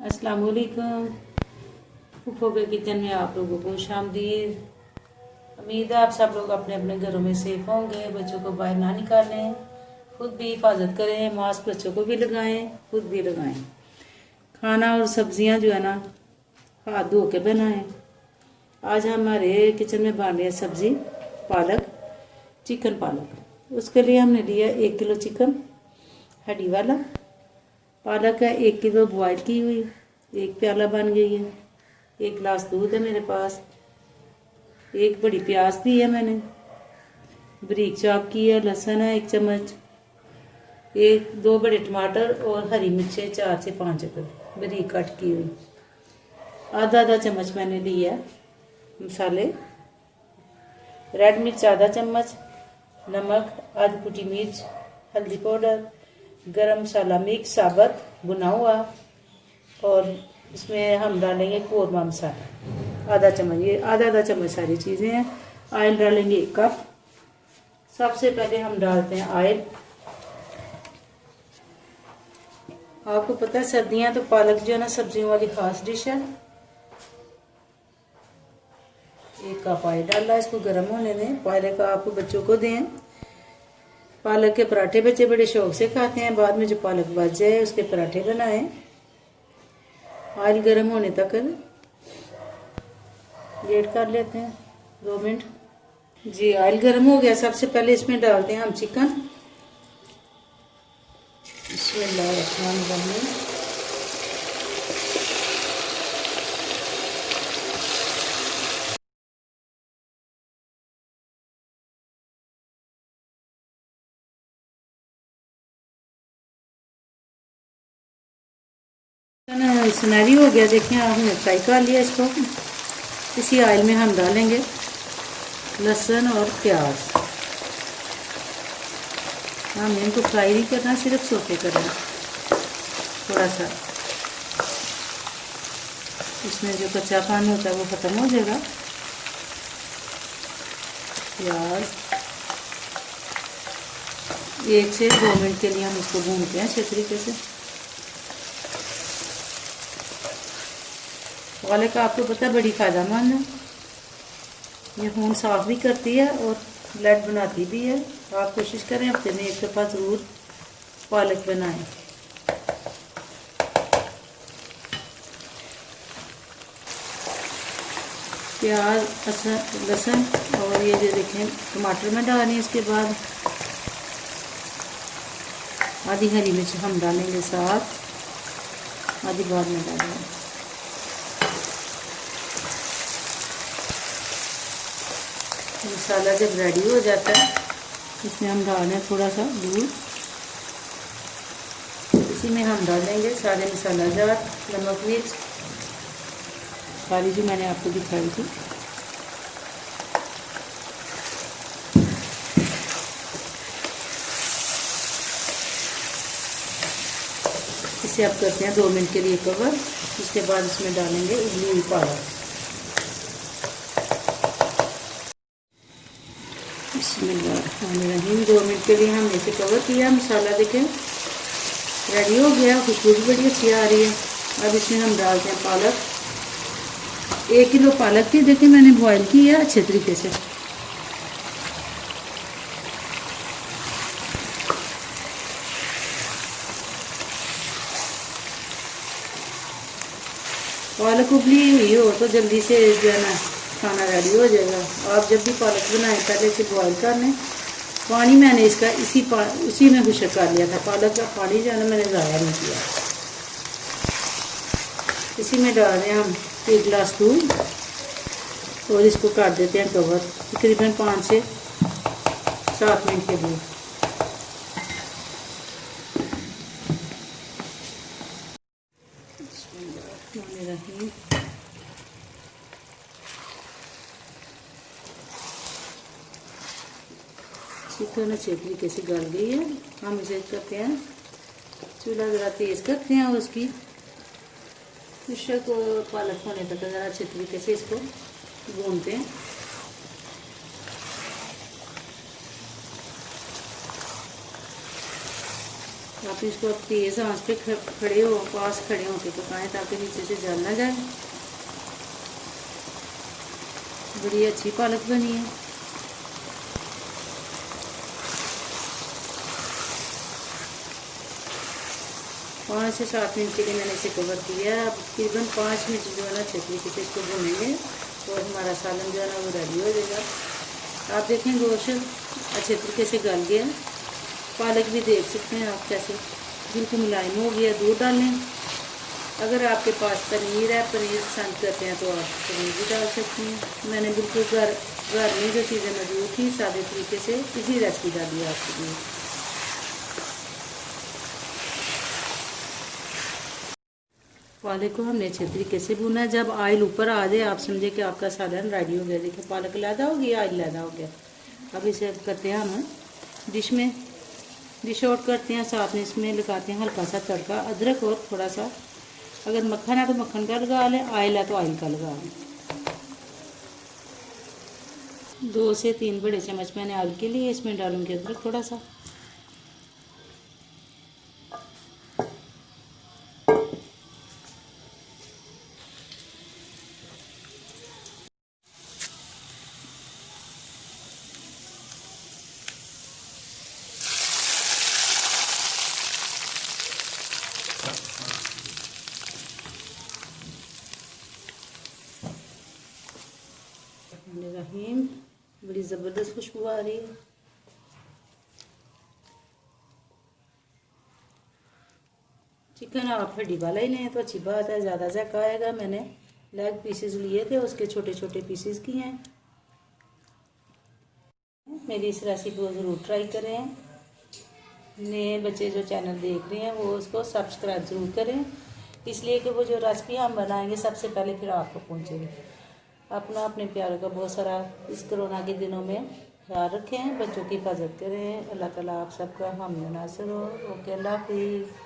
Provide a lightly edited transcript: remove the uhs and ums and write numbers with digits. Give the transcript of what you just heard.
अस्सलाम वालेकुम। फूफो के किचन में आप लोगों को खुशामदीद। उम्मीद है आप सब लोग अपने अपने घरों में सेफ होंगे, बच्चों को बाहर ना निकालें, खुद भी हिफाजत करें, मास्क बच्चों को भी लगाएं, खुद भी लगाएं। खाना और सब्जियां जो है ना हाथ धो के बनाएं। आज हमारे किचन में बन रही है सब्जी पालक, चिकन पालक। उसके लिए हमने लिया 1 किलो चिकन हड्डी वाला। पालक है 1 किलो बॉयल की हुई, 1 प्याला बन गई है। 1 गिलास दूध है मेरे पास। 1 बड़ी प्याज दी है मैंने, बारीक चॉप की है। लहसुन है 1 चम्मच। 2 बड़े टमाटर और हरी मिर्चें 4 से 5 बारीक कट की हुई। आधा चम्मच मैंने लिया है मसाले। रेड मिर्च आधा चम्मच, नमक, आधी कुटी मिर्च, हल्दी पाउडर, गरम मसाला मिक्स साबुत भुना हुआ, और इसमें हम डालेंगे कौरमा मसाला आधा चम्मच। ये आधा चम्मच सारी चीज़ें हैं। ऑयल डालेंगे 1 कप। सबसे पहले हम डालते हैं ऑयल। आपको पता है सर्दियाँ तो पालक जो है ना सब्जियों वाली खास डिश है। 1 कप ऑयल डाला, इसको गर्म होने दें। पालक आप बच्चों को दें। पालक के पराठे बच्चे बड़े शौक से खाते हैं। बाद में जो पालक बच जाए उसके पराठे बनाएं। ऑयल गर्म होने तक वेट कर लेते हैं 2 मिनट। जी ऑयल गर्म हो गया। सबसे पहले इसमें डालते हैं हम चिकन। बिस्मिल्लाहिर्रहमानिर्रहीम। सुनहरी हो गया, देखिए हमने फ्राई कर लिया इसको। इसी ऑयल में हम डालेंगे लहसुन और प्याज। हमें इनको फ्राई नहीं करना, सिर्फ सोते करना थोड़ा सा। इसमें जो कच्चापन होता है वो ख़त्म हो जाएगा। प्याज 1 से 2 मिनट के लिए हम इसको भूनते हैं अच्छे तरीके से। पालक आपको पता है बड़ी फ़ायदेमंद है। ये खून साफ भी करती है और ब्लड बनाती भी है। आप कोशिश करें हफ्ते में 1 दफ़ा ज़रूर पालक बनाएं। प्याज, लहसुन और ये जो देखें टमाटर में डालें। इसके बाद आधी हरी मिर्च हम डालेंगे साथ, आधी बाद में डालेंगे। मसाला जब रेडी हो जाता है इसमें हम डाल दें थोड़ा सा दूध। इसी में हम डालेंगे सारे मसाला जार, नमक मिर्च सारी जो मैंने आपको दिखाई थी। इसे अब करते हैं 2 मिनट के लिए कवर। इसके बाद इसमें डालेंगे उबली हुई पालक। बिस्मिल्लाहिर्रहमानिर्रहीम। 2 मिनट के लिए हमने इसे कवर किया। मसाला देखें रेडी हो गया, खुशबू भी बड़ी अच्छी आ रही है। अब इसमें हम डालते हैं पालक। 1 किलो पालक थी, देखिए मैंने बॉयल की है अच्छे तरीके से। पालक उबली हुई हो तो जल्दी से जो है ना खाना रेडी हो जाएगा। आप जब भी पालक बनाएं पहले इसे बॉयल कर लें। पानी मैंने इसका उसी में खुशक कर लिया था। पालक का पानी जो है ना मैंने ज़ाया नहीं किया। इसी में डाल रहे हैं हम 1 गिलास दूध और इसको कर देते हैं कवर तकरीबन 5 से 7 मिनट के लिए। चिकन अच्छे तरीके से गल गई है। हम इसे करते हैं चूल्हा ज़रा तेज़ करते हैं और उसकी खुशक और पालक होने तक ज़रा अच्छे तरीके से इसको भूनते हैं। आप इसको तेज़ आंच पे खड़े हो पास खड़े होकर पकाएं ताकि नीचे से जल ना जाए। बड़ी अच्छी पालक बनी है। पाँच से 7 मिनट के लिए मैंने इसे कवर किया है। अब तकरीबन 5 मिनट जो है ना अच्छे तरीके से इसको भूनेंगे और हमारा सालन जो है ना वो रेडी हो जाएगा। आप देखें गोश्त अच्छे तरीके से गल गया। पालक भी देख सकते हैं आप कैसे बिल्कुल मुलायम हो गया। दूध डालें। अगर आपके पास पनीर है, पनीर पसंद करते हैं तो आप पनीर भी डाल सकते हैं। मैंने बिल्कुल घर में जो चीज़ें मौजूद थी सादे तरीके से इसी रेसिपी डाली है आपके लिए। पालक को हमने अच्छे तरीके से भुना है। जब ऑयल ऊपर आ जाए आप समझे कि आपका सालन रेडी हो गया। देखिए पालक लैदा हो गया, ऑयल लैदा हो गया। अब इसे करते हैं हम डिश आउट करते हैं। साथ में इसमें लगाते हैं हल्का सा तड़का, अदरक और थोड़ा सा, अगर मक्खन है तो मक्खन का लगा लें, ऑयल है तो ऑयल का लगा लें। 2 से 3 बड़े चम्मच मैंने ऑयल के लिए इसमें डालूंगी अदरक थोड़ा सा। रहीम बड़ी ज़बरदस्त खुशबू आ रही है। चिकन आप हड्डी वाला ही लें तो अच्छी बात है, ज़्यादा जायका आएगा। मैंने लेग पीसेस लिए थे, उसके छोटे छोटे पीसेस किए हैं। मेरी इस रेसिपी को ज़रूर ट्राई करें। नए बच्चे जो चैनल देख रहे हैं वो उसको सब्सक्राइब ज़रूर करें, इसलिए कि वो जो रेसिपी हम बनाएंगे सबसे पहले फिर आपको पहुँचेगी। अपना अपने प्यारों का बहुत सारा इस कोरोना के दिनों में ख्याल रखें, बच्चों की हिफाजत करें। अल्लाह ताला आप सबका हम नासर हो। ओके, अल्लाह हाफिज़।